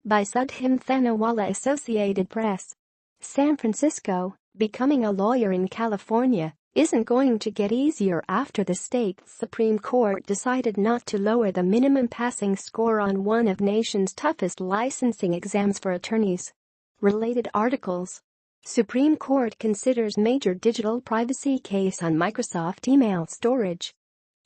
by Sudhin Thanawala, Associated Press. San Francisco, becoming a lawyer in California isn't going to get easier after the state's Supreme Court decided not to lower the minimum passing score on one of nation's toughest licensing exams for attorneys. Related articles. Supreme Court considers major digital privacy case on Microsoft email storage.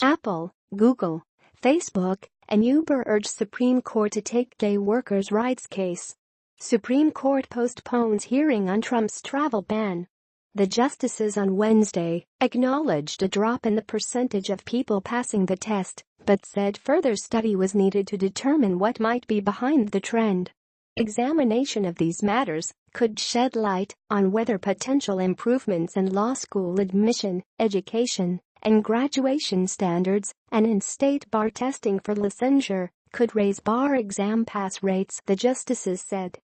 Apple, Google, Facebook, and Uber urge Supreme Court to take gay workers' rights case. Supreme Court postpones hearing on Trump's travel ban. The justices on Wednesday acknowledged a drop in the percentage of people passing the test, but said further study was needed to determine what might be behind the trend. Examination of these matters could shed light on whether potential improvements in law school admission, education, and graduation standards and in state bar testing for licensure could raise bar exam pass rates, the justices said.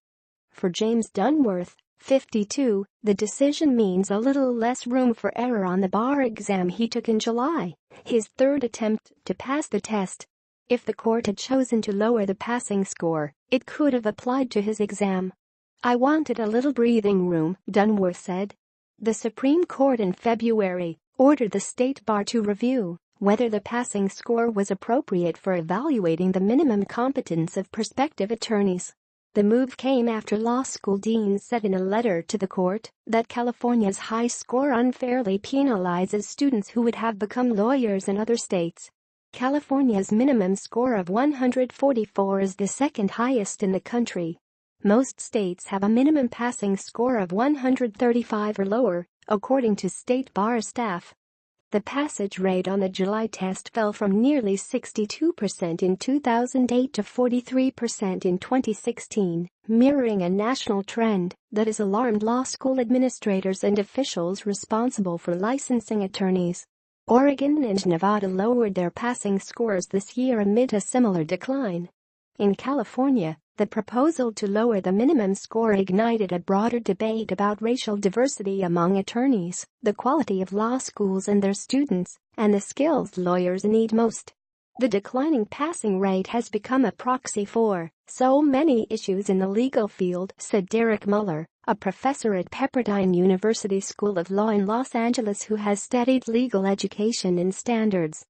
For James Dunworth, 52, the decision means a little less room for error on the bar exam he took in July, his third attempt to pass the test. If the court had chosen to lower the passing score, it could have applied to his exam. "I wanted a little breathing room," Dunworth said. The Supreme Court in February ordered the state bar to review whether the passing score was appropriate for evaluating the minimum competence of prospective attorneys. The move came after law school deans said in a letter to the court that California's high score unfairly penalizes students who would have become lawyers in other states. California's minimum score of 144 is the second highest in the country. Most states have a minimum passing score of 135 or lower, according to state bar staff. The passage rate on the July test fell from nearly 62% in 2008 to 43% in 2016, mirroring a national trend that has alarmed law school administrators and officials responsible for licensing attorneys. Oregon and Nevada lowered their passing scores this year amid a similar decline. In California, the proposal to lower the minimum score ignited a broader debate about racial diversity among attorneys, the quality of law schools and their students, and the skills lawyers need most. The declining passing rate has become a proxy for so many issues in the legal field, said Derek Muller, a professor at Pepperdine University School of Law in Los Angeles who has studied legal education and standards.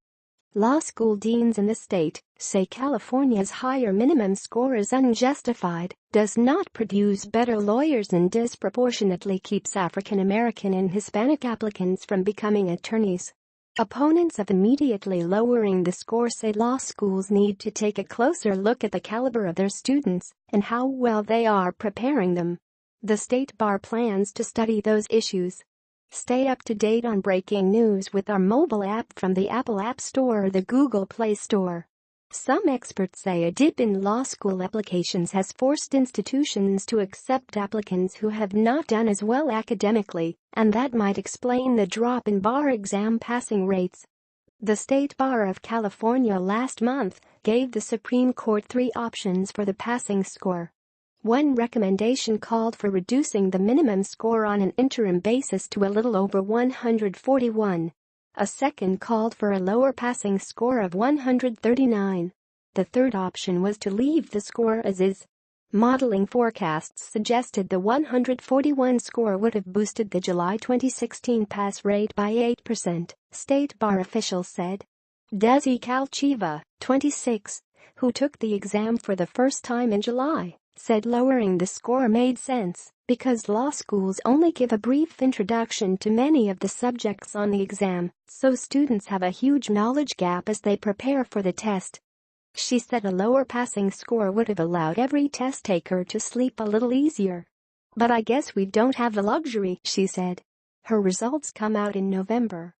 Law school deans in the state say California's higher minimum score is unjustified, does not produce better lawyers and disproportionately keeps African American and Hispanic applicants from becoming attorneys. Opponents of immediately lowering the score say law schools need to take a closer look at the caliber of their students and how well they are preparing them. The state bar plans to study those issues. Stay up to date on breaking news with our mobile app from the Apple App Store or the Google Play Store. Some experts say a dip in law school applications has forced institutions to accept applicants who have not done as well academically, and that might explain the drop in bar exam passing rates. The State Bar of California last month gave the Supreme Court 3 options for the passing score. One recommendation called for reducing the minimum score on an interim basis to a little over 141. A second called for a lower passing score of 139. The third option was to leave the score as is. Modeling forecasts suggested the 141 score would have boosted the July 2016 pass rate by 8%, state bar officials said. Desi Calchiva, 26, who took the exam for the first time in July, said lowering the score made sense because law schools only give a brief introduction to many of the subjects on the exam, so students have a huge knowledge gap as they prepare for the test. She said a lower passing score would have allowed every test taker to sleep a little easier. "But I guess we don't have the luxury," she said. Her results come out in November.